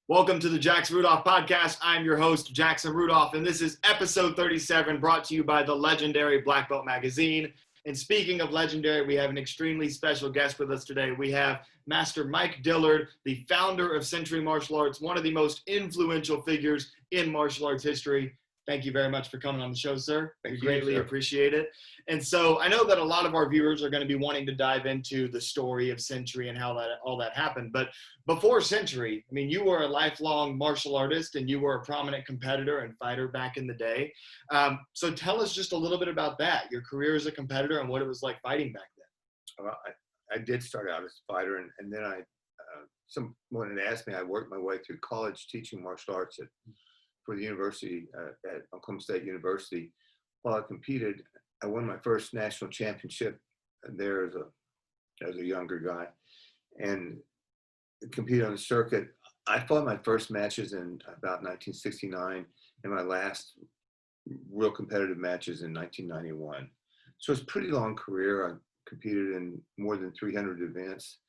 Welcome to the Jackson Rudolph podcast. I'm your host, Jackson Rudolph, and this is episode 37 brought to you by the legendary Black Belt Magazine. And speaking of legendary, we have an extremely special guest with us today. We have Master Mike Dillard, the founder of Century Martial Arts, one of the most influential figures in martial arts history. Thank you very much for coming on the show, sir. We greatly appreciate it. And so I know that a lot of our viewers are going to be wanting to dive into the story of Century and how all that happened. But before Century, I mean, you were a lifelong martial artist and you were a prominent competitor and fighter back in the day. So tell us just a little bit about that, your career as a competitor and what it was like fighting back then. Well, I did start out as a fighter, and then someone had asked me, I worked my way through college teaching martial arts for the university at Oklahoma State University. While I competed, I won my first national championship there as a younger guy, and competed on the circuit. I fought my first matches in about 1969, and my last real competitive matches in 1991. So it's a pretty long career. I competed in more than 300 events.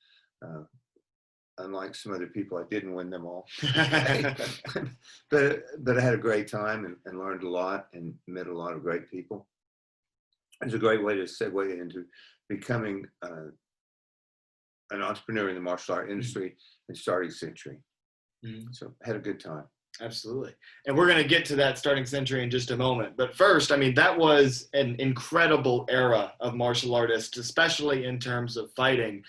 Unlike some other people, I didn't win them all. but I had a great time and learned a lot and met a lot of great people. It's a great way to segue into becoming an entrepreneur in the martial art industry and starting Century. So I had a good time. Absolutely. And we're going to get to that starting Century in just a moment. But first, I mean, that was an incredible era of martial artists, especially in terms of fighting.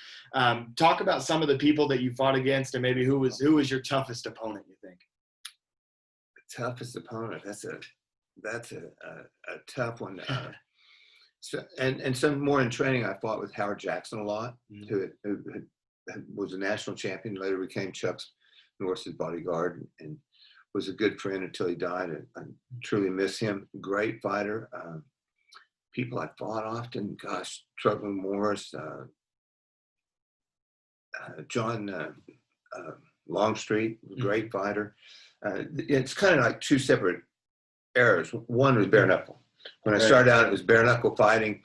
Talk about some of the people that you fought against and maybe who was your toughest opponent, you think? The toughest opponent, that's a tough one. And some more in training, I fought with Howard Jackson a lot, who was a national champion, later became Chuck Norris's bodyguard, and was a good friend until he died. I truly miss him. Great fighter. People I fought often, gosh, Chuck Norris, John Longstreet, great fighter. It's kind of like two separate eras. One was bare knuckle. When I started out, it was bare knuckle fighting.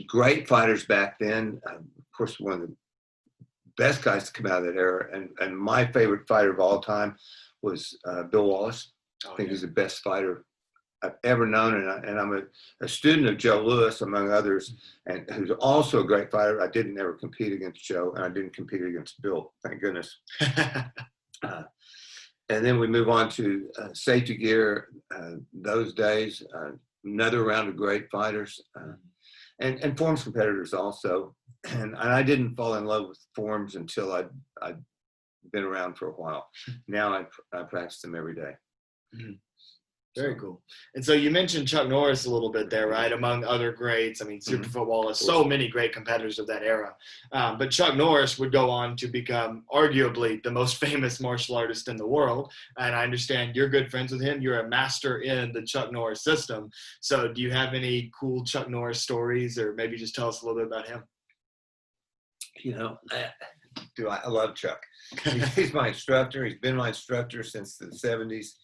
Great fighters back then. Of course, one of the best guys to come out of that era, and my favorite fighter of all time was Bill Wallace. I think he's the best fighter I've ever known, and I'm a student of Joe Louis, among others, and who's also a great fighter. I didn't ever compete against Joe, and I didn't compete against Bill, thank goodness. And then we move on to safety gear. Those days, another round of great fighters, and forms competitors also. And I didn't fall in love with forms until I'd been around for a while. Now I practice them every day. Very cool. And so you mentioned Chuck Norris a little bit there, right? Among other greats. I mean, Superfoot Wallace, so many great competitors of that era. But Chuck Norris would go on to become arguably the most famous martial artist in the world. And I understand you're good friends with him. You're a master in the Chuck Norris system. So do you have any cool Chuck Norris stories, or maybe just tell us a little bit about him? You know, I love Chuck. He's my instructor. He's been my instructor since the 70s.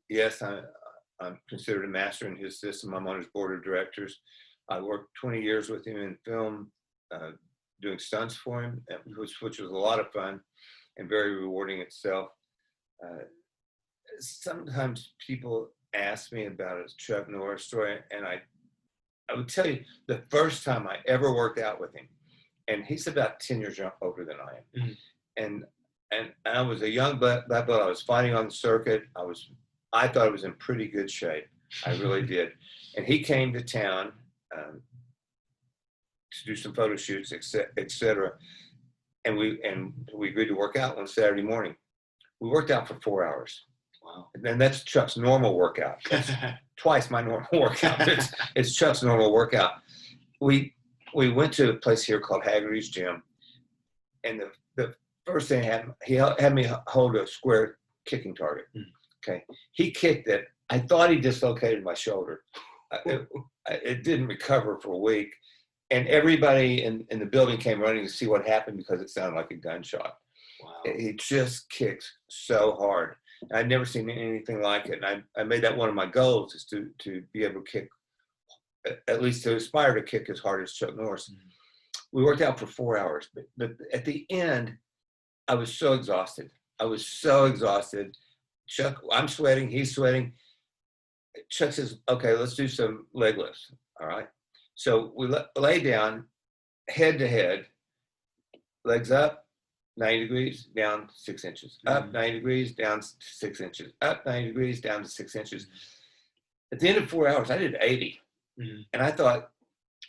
Yes, I'm considered a master in his system. I'm on his board of directors. I worked 20 years with him in film, doing stunts for him, which was a lot of fun and very rewarding itself. Sometimes people ask me about a Chuck Norris story, and I would tell you the first time I ever worked out with him, and he's about 10 years older than I am. And I was a young black belt. I was fighting on the circuit. I thought I was in pretty good shape. I really did. And he came to town to do some photo shoots, et cetera. And we agreed to work out on Saturday morning. We worked out for 4 hours. Wow. And that's Chuck's normal workout. That's twice my normal workout. It's Chuck's normal workout. We went to a place here called Haggerty's Gym, and the first thing he had me hold a square kicking target. Okay, he kicked it. I thought he dislocated my shoulder. It didn't recover for a week, and everybody in the building came running to see what happened because it sounded like a gunshot. Wow! He just kicked so hard. I'd never seen anything like it, and I made that one of my goals, is to be able to kick, at least to aspire to kick as hard as Chuck Norris. We worked out for 4 hours, but at the end, I was so exhausted. Chuck, I'm sweating, he's sweating. Chuck says, okay, let's do some leg lifts. All right. So we lay down head to head, legs up 90 degrees, down 6 inches, up 90 degrees, down 6 inches, up 90 degrees, down to 6 inches. At the end of 4 hours, I did 80. And I thought,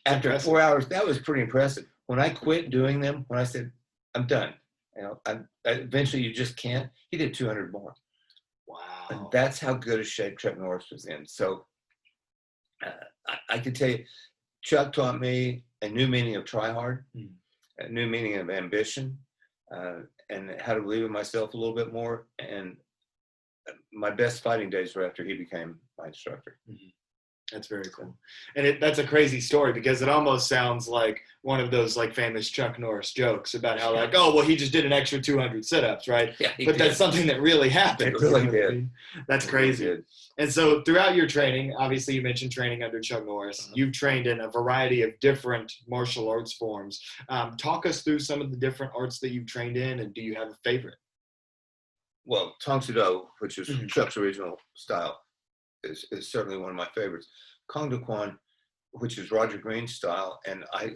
after 4 hours, that was pretty impressive. When I quit doing them, when I said, I'm done, eventually you just can't, he did 200 more. Wow. And that's how good a shape Chuck Norris was in. So I can tell you, Chuck taught me a new meaning of try hard, a new meaning of ambition, and how to believe in myself a little bit more. And my best fighting days were after he became my instructor. That's very cool. And that's a crazy story because it almost sounds like one of those like famous Chuck Norris jokes about how like, oh, well, he just did an extra 200 sit-ups, right? Yeah, but that's something that really happened. It really did. That's crazy. Really did. And so throughout your training, obviously you mentioned training under Chuck Norris. You've trained in a variety of different martial arts forms. Talk us through some of the different arts that you've trained in, and do you have a favorite? Well, Tong Soo Do, which is Chuck's original style, is certainly one of my favorites. Kong Do Kwan, which is Roger Green's style, and I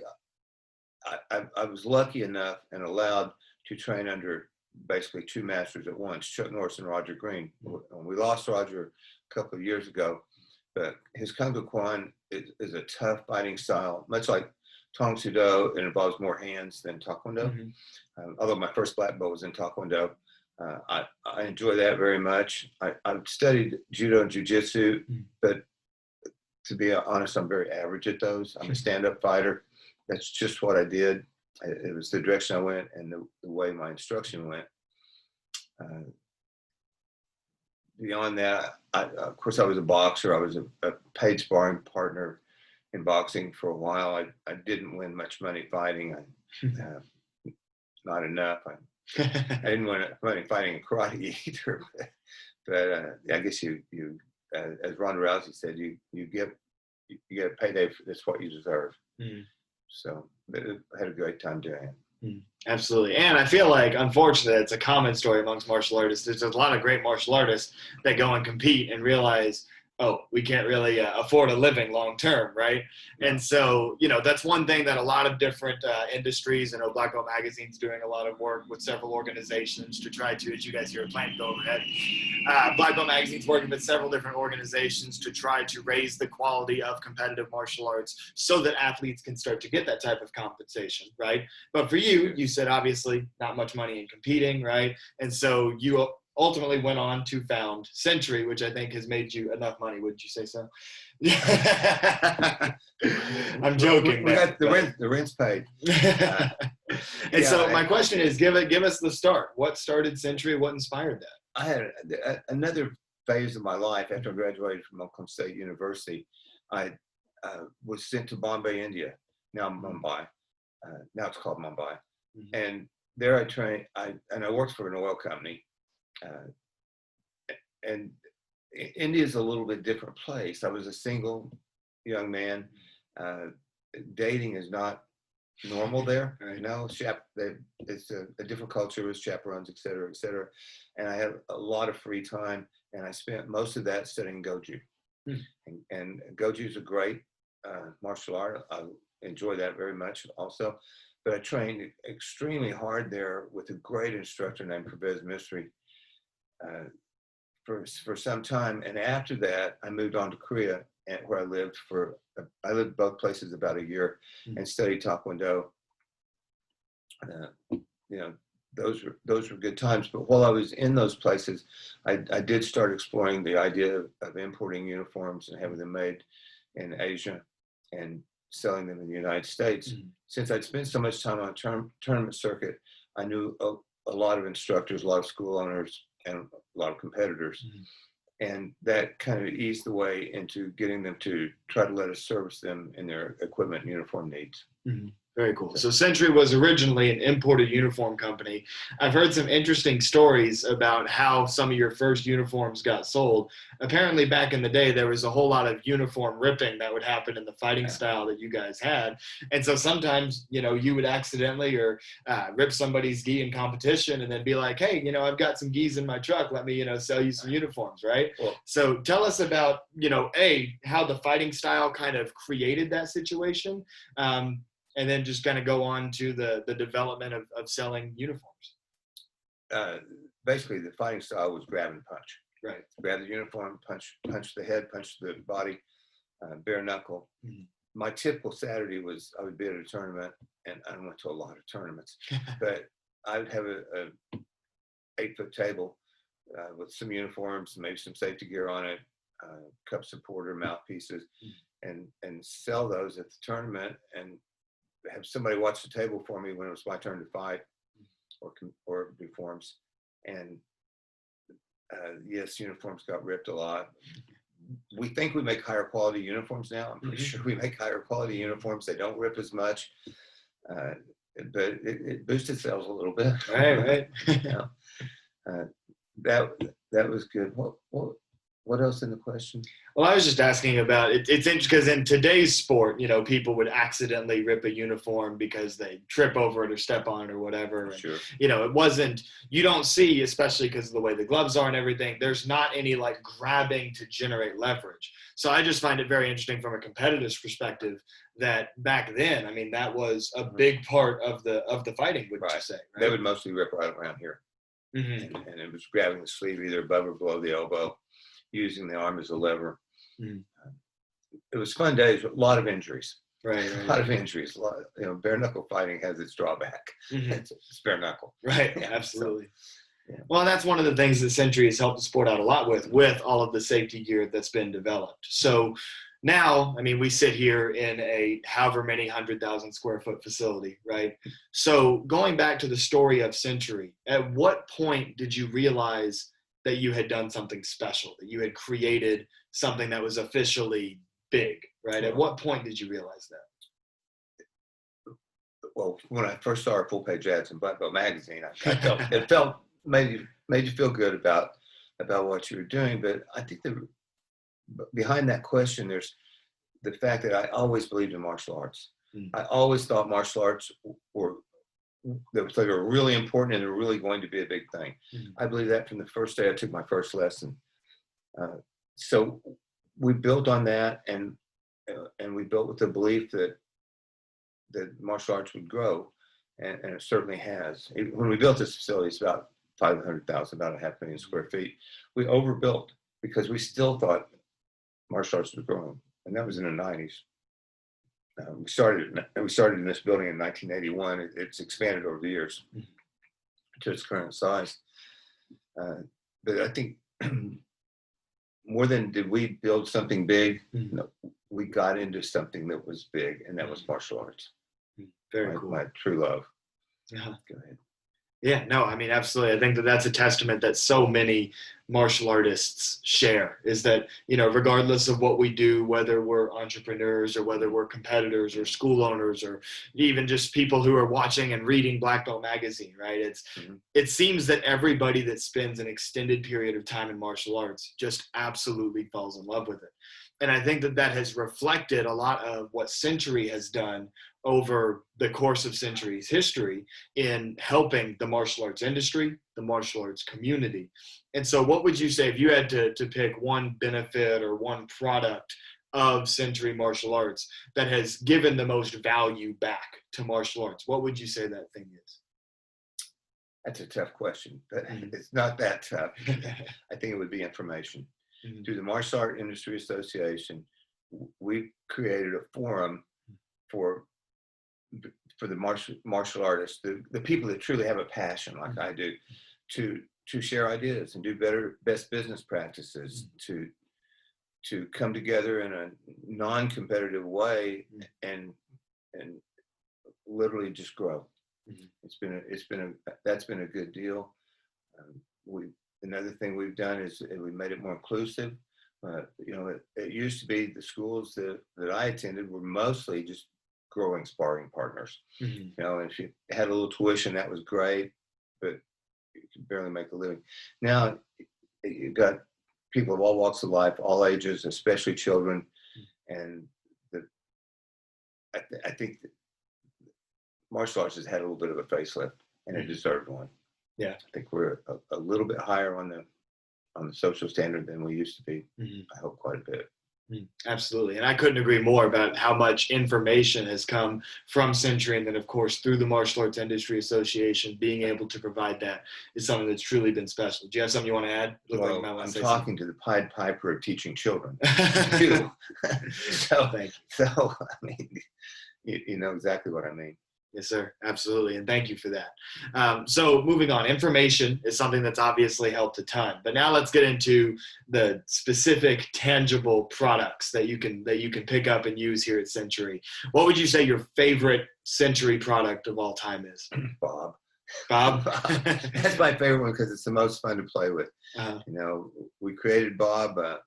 was lucky enough and allowed to train under basically two masters at once, Chuck Norris and Roger Green. We lost Roger a couple of years ago, but his Kong Do Kwan is a tough fighting style, much like Tong Soo Do. It involves more hands than Taekwondo. Although my first black belt was in Taekwondo. I enjoy that very much. I've studied judo and jiu-jitsu, but to be honest, I'm very average at those. I'm a stand-up fighter. That's just what I did. It was the direction I went and the way my instruction went. Beyond that, of course, I was a boxer. I was a paid sparring partner in boxing for a while. I didn't win much money fighting. Not enough. I didn't win money fighting in karate either. But I guess you as Ronda Rousey said, you get a payday for that's what you deserve. So I had a great time doing it. Absolutely. And I feel like, unfortunately, it's a common story amongst martial artists. There's a lot of great martial artists that go and compete and realize, oh, we can't really afford a living long term, right? And so, that's one thing that a lot of different industries, Black Belt Magazine's doing a lot of work with several organizations to try to, as you guys hear a plane go overhead, Black Belt Magazine's working with several different organizations to try to raise the quality of competitive martial arts so that athletes can start to get that type of compensation, right? But for you, you said obviously not much money in competing, right? And so you ultimately went on to found Century, which I think has made you enough money. Wouldn't you say so? I'm joking. We got the rent's paid. So my question is, give us the start. What started Century? What inspired that? I had another phase of my life after I graduated from Oklahoma State University. I was sent to Bombay, India, now Mumbai. Now it's called Mumbai. And there I trained, and I worked for an oil company. And India is a little bit different place. I was a single young man. Dating is not normal there. It's a different culture with chaperones, et cetera, et cetera. And I had a lot of free time, and I spent most of that studying Goju. And Goju is a great martial art. I enjoy that very much also. But I trained extremely hard there with a great instructor named Pervez Misri. For some time, and after that I moved on to Korea, where I lived both places about a year and studied Taekwondo. Those were good times, but while I was in those places, I did start exploring the idea of importing uniforms and having them made in Asia and selling them in the United States. Since I'd spent so much time on tournament circuit, I knew a lot of instructors, a lot of school owners, and a lot of competitors. And that kind of eased the way into getting them to try to let us service them in their equipment and uniform needs. Very cool. So Century was originally an imported uniform company. I've heard some interesting stories about how some of your first uniforms got sold. Apparently, back in the day, there was a whole lot of uniform ripping that would happen in the fighting style that you guys had. And so sometimes, you would accidentally or rip somebody's gi in competition and then be like, hey, I've got some gis in my truck. Let me, sell you some uniforms, right? Well, So tell us about, how the fighting style kind of created that situation. And then just kind of go on to the development of selling uniforms. Basically, the fighting style was grab and punch. Right. Grab the uniform, punch the head, punch the body, bare knuckle. Mm-hmm. My typical Saturday was I would be at a tournament, and I went to a lot of tournaments, but I would have a 8-foot table with some uniforms, maybe some safety gear on it, cup supporter, mouthpieces, and sell those at the tournament and have somebody watch the table for me when it was my turn to fight or do forms. And yes, uniforms got ripped a lot. We think we make higher quality uniforms now. I'm pretty sure we make higher quality uniforms. They don't rip as much, but it boosted sales a little bit. Right. That was good. What else in the question? Well, I was just asking about it. It's interesting because in today's sport, people would accidentally rip a uniform because they trip over it or step on it or whatever. Sure. And, it wasn't, you don't see, especially because of the way the gloves are and everything, there's not any like grabbing to generate leverage. So I just find it very interesting from a competitor's perspective that back then, I mean, that was a big part of the fighting, would you say? Right? They would mostly rip right around here. Mm-hmm. And it was grabbing the sleeve either above or below the elbow, using the arm as a lever. It was fun days, but a lot of injuries. Right. A lot of injuries. Bare knuckle fighting has its drawback. It's bare knuckle. Right. Yeah, absolutely. So, yeah. Well, that's one of the things that Century has helped the sport out a lot with all of the safety gear that's been developed. So now, I mean, we sit here in a however many 100,000 square foot facility, right? So going back to the story of Century, at what point did you realize that you had done something special, that you had created something that was officially big, right? At what point did you realize that? Well, when I first saw our full-page ads in Black Belt magazine, it made you feel good about what you were doing. But I think behind that question, there's the fact that I always believed in martial arts. I always thought martial arts they were really important and they're really going to be a big thing. I believe that from the first day I took my first lesson. So we built on that, and we built with the belief that martial arts would grow, and it certainly has. When we built this facility, it's about 500,000, about 500,000 square feet. We overbuilt because we still thought martial arts was growing, and that was in the 90s. We started in this building in 1981. It's expanded over the years to its current size. But I think more than did we build something big, we got into something that was big, and that was martial arts. Very cool. My true love. Go ahead. Yeah, no, I mean, absolutely. I think that's a testament that so many martial artists share, is that, regardless of what we do, whether we're entrepreneurs or whether we're competitors or school owners or even just people who are watching and reading Black Belt magazine, right? It seems that everybody that spends an extended period of time in martial arts just absolutely falls in love with it. And I think that has reflected a lot of what Century has done over the course of Century's history in helping the martial arts industry, the martial arts community. And so what would you say if you had to pick one benefit or one product of Century Martial Arts that has given the most value back to martial arts? What would you say that thing is? That's a tough question, but it's not that tough. I think it would be information. Through the Martial Art Industry Association, we created a forum for the martial artists, the people that truly have a passion like I do, to share ideas and do best business practices, to come together in a non-competitive way and literally just grow. That's been a good deal. Another thing we've done is we made it more inclusive. It used to be the schools that I attended were mostly just growing sparring partners. Mhm. You know, if you had a little tuition, that was great, but you could barely make a living. Now you've got people of all walks of life, all ages, especially children, and I think that martial arts has had a little bit of a facelift, and it deserved one. Yeah. I think we're a little bit higher on the social standard than we used to be. Mhm. I hope quite a bit. Absolutely. And I couldn't agree more about how much information has come from Century. And then, of course, through the Martial Arts Industry Association, being able to provide that is something that's truly been special. Do you have something you want to add? Well, I'm talking to the Pied Piper of teaching children. You. So, thank you. So, I mean, you know exactly what I mean. Yes, sir. Absolutely. And thank you for that. So moving on, information is something that's obviously helped a ton. But now let's get into the specific tangible products that you can pick up and use here at Century. What would you say your favorite Century product of all time is? Bob. Bob? That's my favorite one because it's the most fun to play with. Uh-huh. You know, we created Bob. I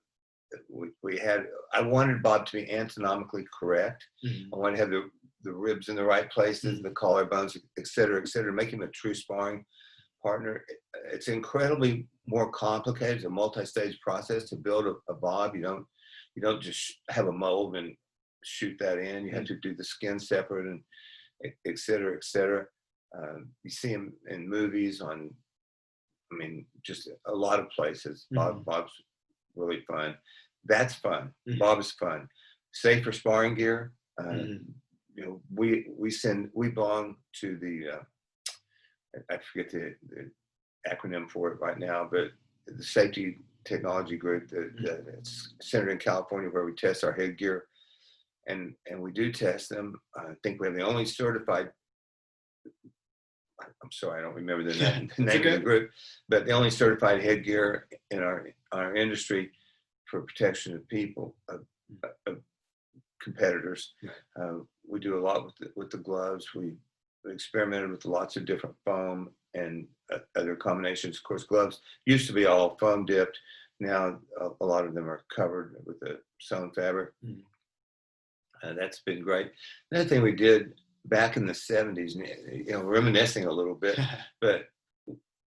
wanted Bob to be anatomically correct. Mm-hmm. I wanted to have the ribs in the right places, the collarbones, et cetera, make him a true sparring partner. It's incredibly more complicated. It's a multi-stage process to build a Bob. You don't just have a mold and shoot that in. You have to do the skin separate and et cetera, et cetera. You see him in movies just a lot of places. Bob's really fun. That's fun. Bob is fun. Safer sparring gear. You know, we belong to the I forget the acronym for it right now, but the safety technology group that's centered in California, where we test our headgear, and we do test them. I think we have the only certified. I'm sorry, I don't remember the name of the group, but the only certified headgear in our industry for protection of people, of competitors. We do a lot with the gloves. We experimented with lots of different foam and other combinations. Of course, gloves used to be all foam dipped. Now a lot of them are covered with a sewn fabric. That's been great. Another thing we did back in the 70s, you know, reminiscing a little bit, but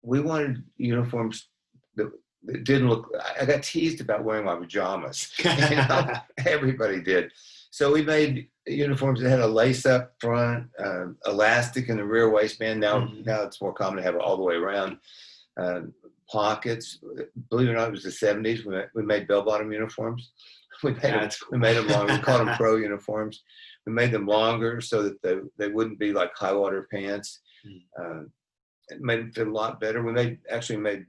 we wanted uniforms that didn't look. I got teased about wearing my pajamas. You know? Everybody did. So we made uniforms that had a lace up front, elastic in the rear waistband. Now it's more common to have it all the way around. Pockets. Believe it or not, it was the 70s. We made bell-bottom uniforms. We made them longer. We called them pro uniforms. We made them longer so that they wouldn't be like high water pants. It made them fit a lot better. We actually made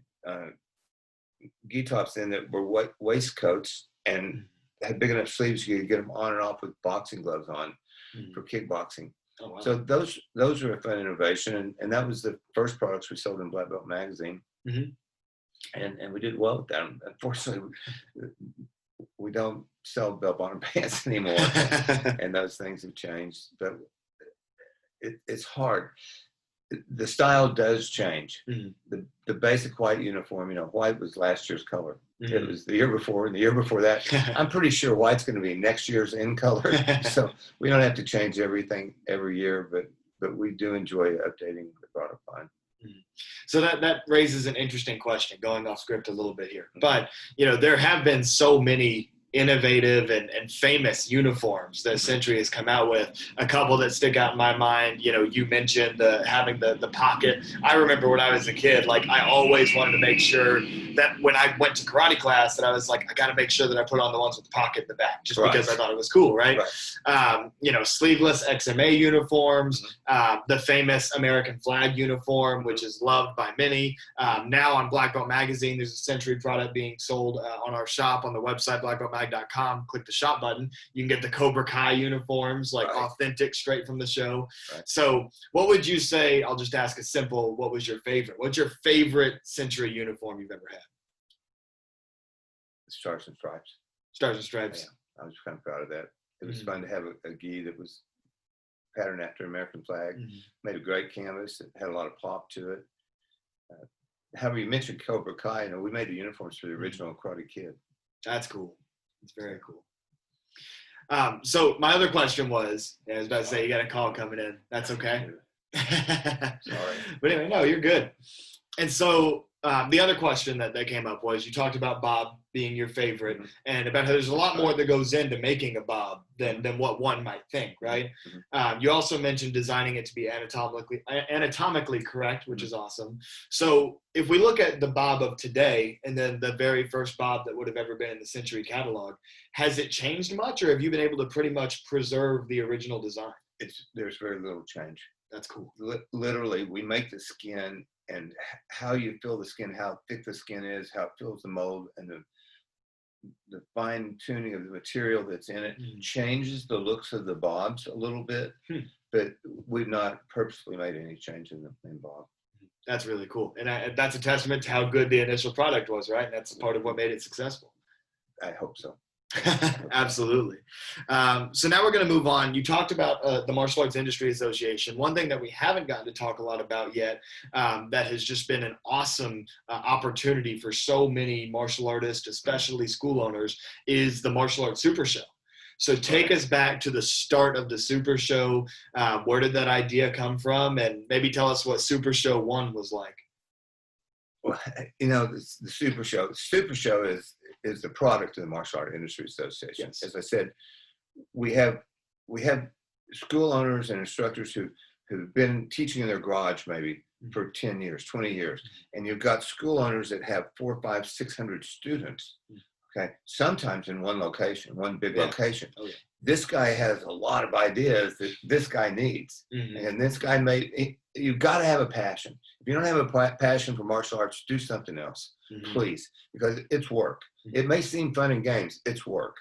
gi tops in that were waistcoats and had big enough sleeves you could get them on and off with boxing gloves on for kickboxing. Oh, wow. So those are a fun innovation, and that was the first products we sold in Black Belt magazine, and we did well with that. Unfortunately, we don't sell bell bottom pants anymore, and those things have changed. But it's hard. The style does change. The basic white uniform, you know, white was last year's color. It was the year before and the year before that. I'm pretty sure white's going to be next year's in color. So we don't have to change everything every year, but we do enjoy updating the product line. So that raises an interesting question, going off script a little bit here. But, you know, there have been so many innovative and famous uniforms that Century has come out with. A couple that stick out in my mind, you know, you mentioned having the pocket. I remember when I was a kid, like I always wanted to make sure that when I went to karate class that I was like, I got to make sure that I put on the ones with the pocket in the back, just because I thought it was cool, right? You know, sleeveless XMA uniforms, the famous American flag uniform, which is loved by many. Now on Black Belt Magazine, there's a Century product being sold on our shop on the website, blackbeltmag.com. Click the shop button. You can get the Cobra Kai uniforms, like authentic, straight from the show. So what would you say, I'll just ask a simple, what was your favorite? What's your favorite Century uniform you've ever had? Stars and Stripes. Stars and Stripes. Yeah, I was kind of proud of that. It was fun to have a gi that was patterned after American flag. Made a great canvas. It had a lot of pop to it. However, you mentioned Cobra Kai. You know, we made the uniforms for the original Karate Kid. That's cool. It's very cool. So my other question was, I was about to say, you got a call coming in. That's okay. Sorry. But anyway, no, you're good. And so the other question that came up was, you talked about Bob being your favorite, Mhm. and about how there's a lot more that goes into making a Bob than what one might think, right? You also mentioned designing it to be anatomically correct, which is awesome. So if we look at the Bob of today and then the very first Bob that would have ever been in the Century catalog, has it changed much, or have you been able to pretty much preserve the original design? There's very little change. That's cool. Literally, we make the skin, and how you feel the skin, how thick the skin is, how it fills the mold, and the fine tuning of the material that's in it changes the looks of the Bobs a little bit, but we've not purposely made any change in Bob. That's really cool. And that's a testament to how good the initial product was, right? And that's part of what made it successful. I hope so. Absolutely. So now we're going to move on. You talked about the Martial Arts Industry Association. One thing that we haven't gotten to talk a lot about yet, that has just been an awesome opportunity for so many martial artists, especially school owners, is the Martial Arts Super Show. So take us back to the start of the Super Show. Where did that idea come from? And maybe tell us what Super Show 1 was like. Well, the Super Show. The Super Show is the product of the Martial Arts Industry Association. Yes. As I said, we have school owners and instructors who've been teaching in their garage maybe for 10 years, 20 years, and you've got school owners that have 400, 500, 600 students. Okay, sometimes in one location, one big location. Oh, yeah. This guy has a lot of ideas that this guy needs, and this guy you've got to have a passion. If you don't have a passion for martial arts, do something else, please, because it's work. It may seem fun and games, it's work,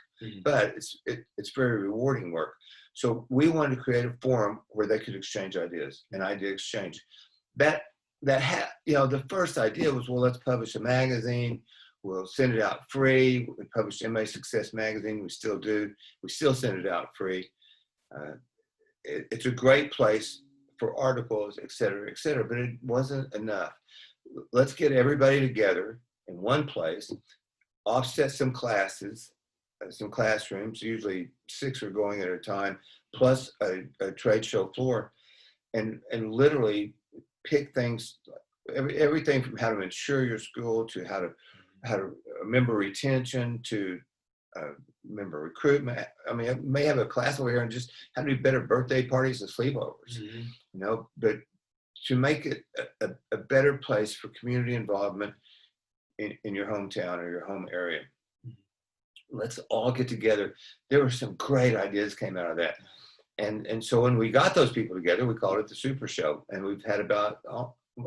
but it's very rewarding work. So we wanted to create a forum where they could exchange ideas, an idea exchange. The first idea was, well, let's publish a magazine. We'll send it out free. We published MA Success Magazine. We still do. We still send it out free. It's a great place for articles, et cetera, but it wasn't enough. Let's get everybody together in one place, offset some classes, some classrooms, usually 6 are going at a time, plus a trade show floor, and literally pick things, everything from how to insure your school to how to member retention to member recruitment. I mean, I may have a class over here and just how to do better birthday parties and sleepovers, but to make it a better place for community involvement in your hometown or your home area. Let's all get together. There were some great ideas came out of that. And so when we got those people together, we called it the Super Show. And we've had about,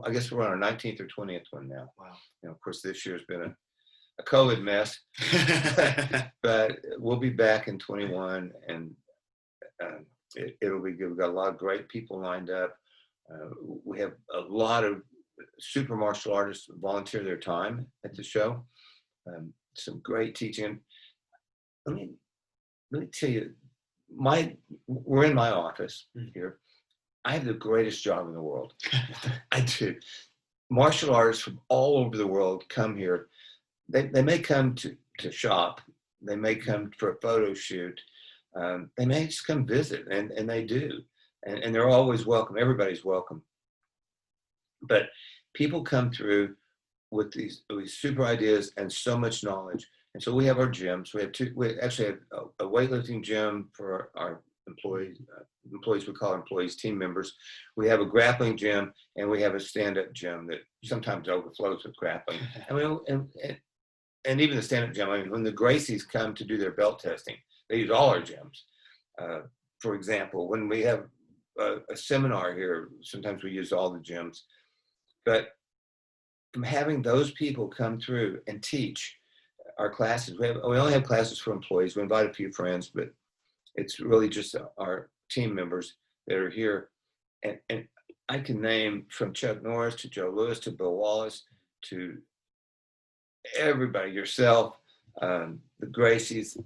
I guess we're on our 19th or 20th one now. Wow. Of course, this year's been a COVID mess, but we'll be back in 21, and it'll be good. We've got a lot of great people lined up. We have a lot of super martial artists volunteer their time at the show. Some great teaching. Let me tell you, we're in my office here. I have the greatest job in the world. I do. Martial artists from all over the world come here. They may come to shop. They may come for a photo shoot. They may just come visit, and they do. And they're always welcome. Everybody's welcome. But people come through with these super ideas and so much knowledge. And so we have our gyms. We actually have a weightlifting gym for our employees. We call employees team members. We have a grappling gym, and we have a stand-up gym that sometimes overflows with grappling. And even the stand-up gym. I mean, when the Gracies come to do their belt testing, they use all our gyms. For example, when we have a seminar here, sometimes we use all the gyms. But from having those people come through and teach our classes, we only have classes for employees. We invite a few friends, but it's really just our team members that are here. And I can name from Chuck Norris to Joe Lewis to Bill Wallace to everybody, yourself, the Gracies,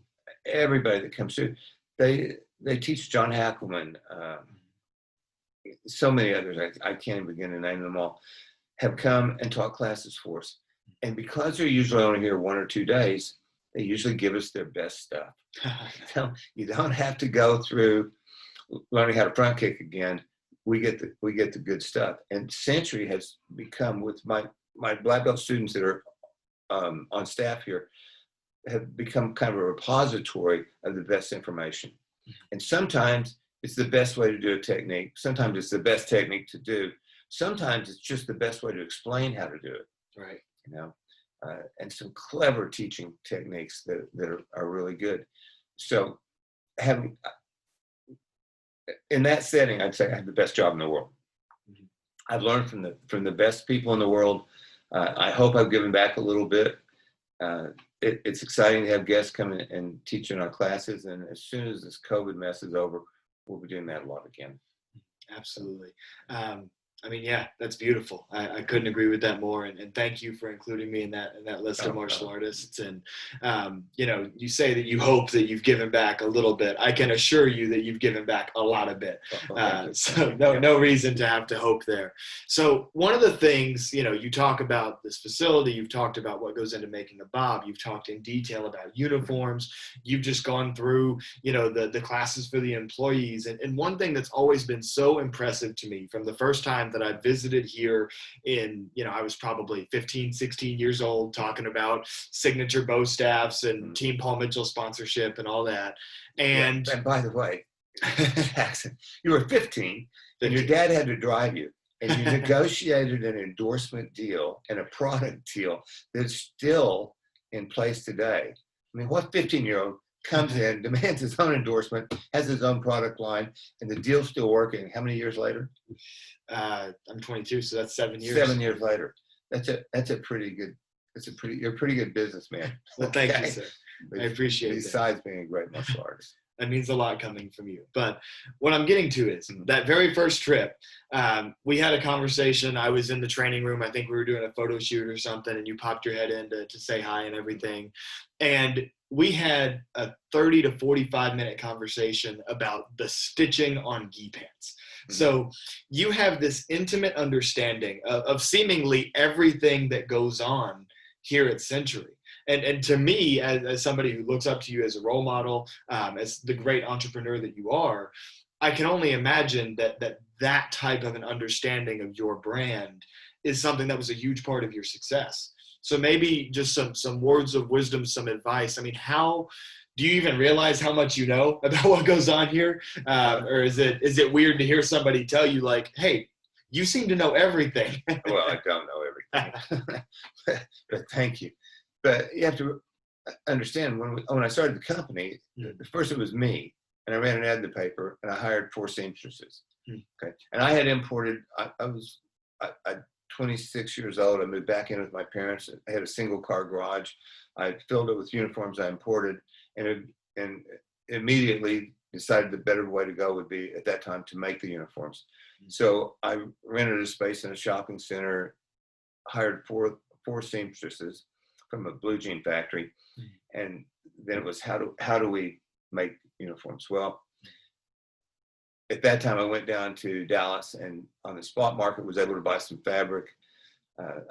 everybody that comes through. They teach John Hackelman, so many others, I can't even begin to name them all, have come and taught classes for us. And because they're usually only here 1 or 2 days, they usually give us their best stuff. You don't have to go through learning how to front kick again. We get the good stuff. And Century has become, with my black belt students that are on staff here, have become kind of a repository of the best information. And sometimes it's the best way to do a technique. Sometimes it's the best technique to do. Sometimes it's just the best way to explain how to do it. Right. And some clever teaching techniques that are really good. So having, in that setting, I'd say I have the best job in the world. Mm-hmm. I've learned from the best people in the world. I hope I've given back a little bit. It's exciting to have guests come in and teach in our classes. And as soon as this COVID mess is over, we'll be doing that a lot again. Absolutely. Yeah, that's beautiful. I couldn't agree with that more. And thank you for including me in that list of martial artists. And, you say that you hope that you've given back a little bit. I can assure you that you've given back a lot of bit. No reason to have to hope there. So one of the things, you talk about this facility, you've talked about what goes into making a bob, you've talked in detail about uniforms, you've just gone through, the classes for the employees. And one thing that's always been so impressive to me from the first time that I visited here in, I was probably 15, 16 years old, talking about signature bow staffs and Team Paul Mitchell sponsorship and all that. And by the way, Jackson, you were 15 and your dad had to drive you, and you negotiated an endorsement deal and a product deal that's still in place today. I mean, what 15-year-old comes in, demands his own endorsement, has his own product line, and the deal's still working? How many years later? I'm 22, so that's 7 years. 7 years later. You're a pretty good businessman. Well, thank you, sir. I appreciate it. Besides being a great martial artist. That means a lot coming from you. But what I'm getting to is that very first trip, we had a conversation. I was in the training room. I think we were doing a photo shoot or something, and you popped your head in to say hi and everything. And we had a 30 to 45-minute conversation about the stitching on gi pants. So you have this intimate understanding of seemingly everything that goes on here at Century. And to me, as somebody who looks up to you as a role model, as the great entrepreneur that you are, I can only imagine that type of an understanding of your brand is something that was a huge part of your success. So maybe just some words of wisdom, some advice. I mean, how do you even realize how much you know about what goes on here? Or is it weird to hear somebody tell you, like, hey, you seem to know everything? Well, I don't know everything, but thank you. But you have to understand, when I started the company, first it was me, and I ran an ad in the paper, and I hired 4 seamstresses. Okay, and I had imported. I was 26 years old. I moved back in with my parents. I had a single car garage. I filled it with uniforms I imported, and immediately decided the better way to go would be at that time to make the uniforms. So I rented a space in a shopping center, hired four seamstresses from a blue jean factory, and then it was how do we make uniforms? Well, at that time I went down to Dallas, and on the spot market was able to buy some fabric.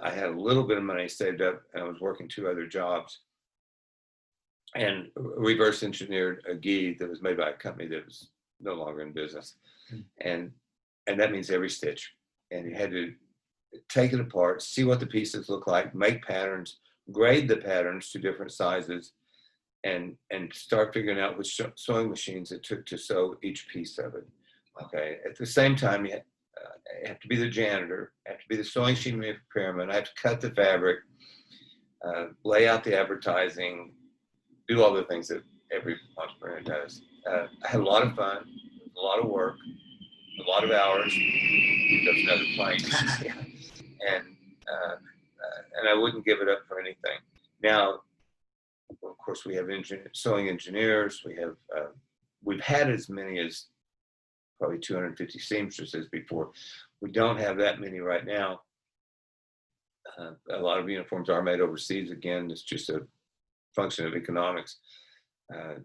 I had a little bit of money saved up, and I was working 2 other jobs, and reverse engineered a gi that was made by a company that was no longer in business. And that means every stitch, and you had to take it apart, see what the pieces look like, make patterns, grade the patterns to different sizes, and start figuring out which sewing machines it took to sew each piece of it. Okay. At the same time, you have to be the janitor, have to be the sewing machine repairman. I have to cut the fabric, lay out the advertising, do all the things that every entrepreneur does. I had a lot of fun, a lot of work, a lot of hours. There's another plane. And I wouldn't give it up for anything. Now, of course, we have sewing engineers. We've had as many as probably 250 seamstresses before. We don't have that many right now. A lot of uniforms are made overseas. Again, it's just a function of economics. I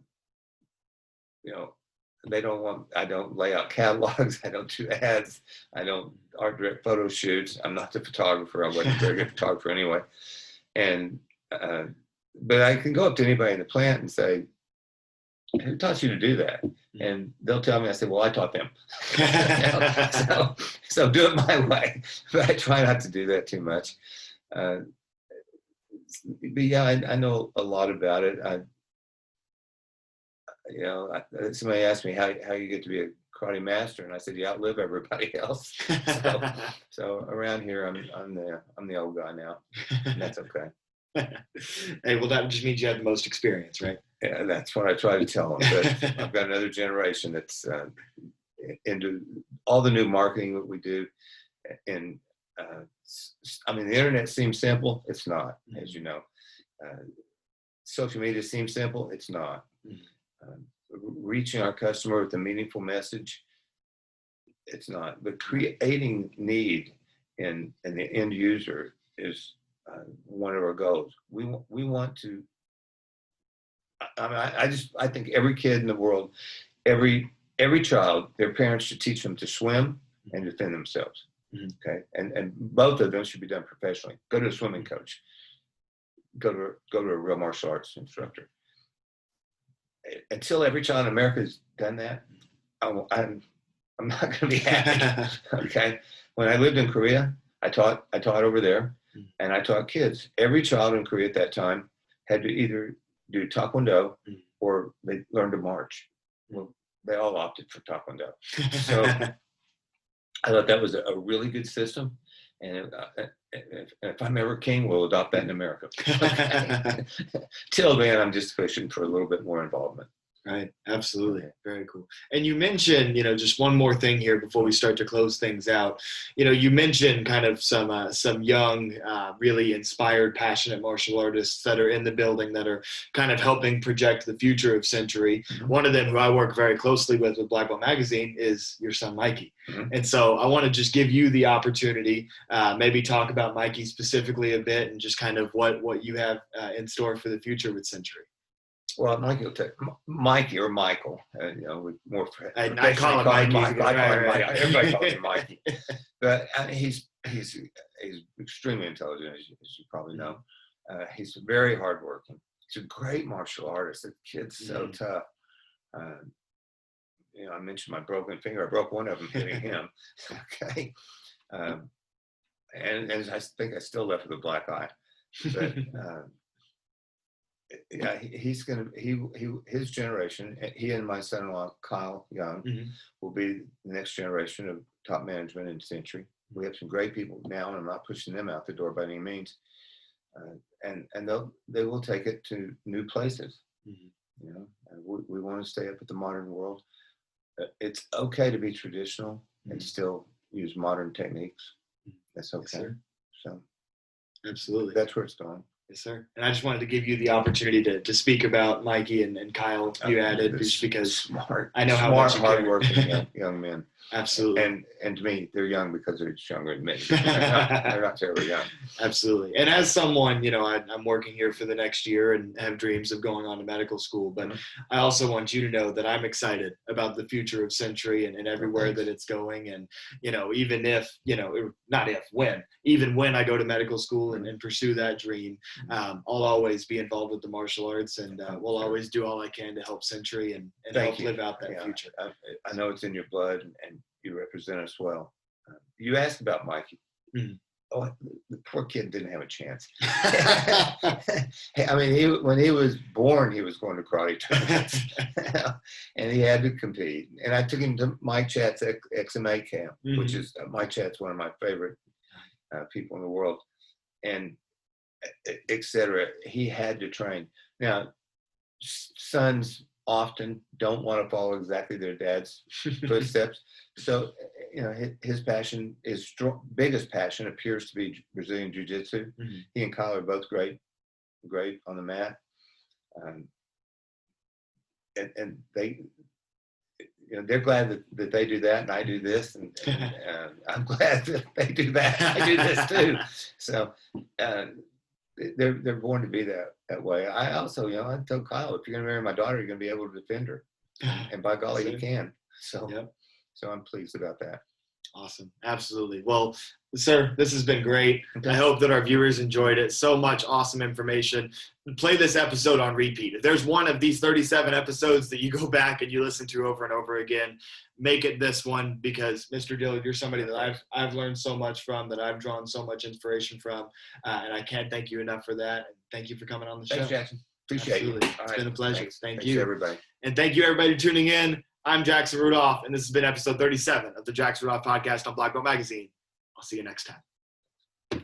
don't lay out catalogs. I don't do ads. I don't art direct photo shoots. I'm not the photographer. I wasn't a very good photographer anyway. And but I can go up to anybody in the plant and say, who taught you to do that? And they'll tell me. I say, well, I taught them. So do it my way. But I try not to do that too much. But yeah, I know a lot about it. Somebody asked me how you get to be a karate master, and I said, you outlive everybody else. So around here, I'm the old guy now, and that's okay. Hey, well, that just means you have the most experience, right? Yeah, that's what I try to tell them. But I've got another generation that's into all the new marketing that we do. And I mean, the internet seems simple. It's not, as you know. Social media seems simple. It's not. Reaching our customer with a meaningful message. It's not. But creating need in the end user is one of our goals. We want to. I mean, I think every kid in the world, every child, their parents should teach them to swim and defend themselves. Okay, and both of them should be done professionally. Go to a swimming coach. Go to a real martial arts instructor. Until every child in America has done that, I'm not going to be happy. Okay, when I lived in Korea, I taught over there, and I taught kids. Every child in Korea at that time had to either do taekwondo or they learned to march. Well, they all opted for taekwondo. So I thought that was a really good system. And if I'm ever king, we'll adopt that in America. Okay. Till then, I'm just pushing for a little bit more involvement. Right. Absolutely. Very cool. And you mentioned, just one more thing here before we start to close things out. You mentioned kind of some young, really inspired, passionate martial artists that are in the building that are kind of helping project the future of Century. Mm-hmm. One of them who I work very closely with Black Belt Magazine is your son, Mikey. Mm-hmm. And so I want to just give you the opportunity, maybe talk about Mikey specifically a bit and just kind of what you have in store for the future with Century. Well, Mikey will take Mikey or Michael. More. I call him Mikey. I call him Mikey. Everybody calls him Mikey. But he's extremely intelligent, as you probably know. He's very hardworking. He's a great martial artist. The kid's so tough. I mentioned my broken finger. I broke one of them hitting him. Okay. And I think I still left with a black eye. But yeah, he's his generation. He and my son-in-law Kyle Young will be the next generation of top management in Century. We have some great people now, and I'm not pushing them out the door by any means. And they will take it to new places. And we want to stay up with the modern world. It's okay to be traditional and still use modern techniques. That's okay. Yes, so absolutely, that's where it's going. Yes, sir. And I just wanted to give you the opportunity to speak about Mikey and Kyle. You added just because I know how much hardworking young men. Absolutely. And to me, they're young because they're just younger than me. They're not terribly young. Absolutely. And as someone, I'm working here for the next year and have dreams of going on to medical school. But I also want you to know that I'm excited about the future of Century and everywhere that it's going. And, even if, not if, even when I go to medical school and pursue that dream, I'll always be involved with the martial arts, and we'll always do all I can to help Century and help live out that future. I know it's in your blood, and you represent us well. You asked about Mikey. Oh, the poor kid didn't have a chance. I mean, when he was born, he was going to karate tournaments, and he had to compete. And I took him to Mike Chat's XMA camp, which is Mike Chat's one of my favorite people in the world, and etc. He had to train. Now, sons often don't want to follow exactly their dad's footsteps. So, his passion, biggest passion appears to be Brazilian Jiu-Jitsu. He and Kyle are both great on the mat. And they, they're glad that they do that and I do this. And I'm glad that they do that. I do this too. So, they're born to be that way. I also, I told Kyle, if you're going to marry my daughter, you're going to be able to defend her, and by golly, he can. So I'm pleased about that. Awesome. Absolutely. Well, sir, this has been great. Okay. I hope that our viewers enjoyed it. So much awesome information. Play this episode on repeat. If there's one of these 37 episodes that you go back and you listen to over and over again, make it this one, because Mr. Dillard, you're somebody that I've learned so much from, that I've drawn so much inspiration from, and I can't thank you enough for that. Thank you for coming on the show. Thanks, Jackson. Appreciate Absolutely. you. It's been a pleasure. Thanks. Thank Thanks you. to everybody. And thank you, everybody, for tuning in. I'm Jackson Rudolph, and this has been episode 37 of the Jackson Rudolph podcast on Black Belt Magazine. I'll see you next time.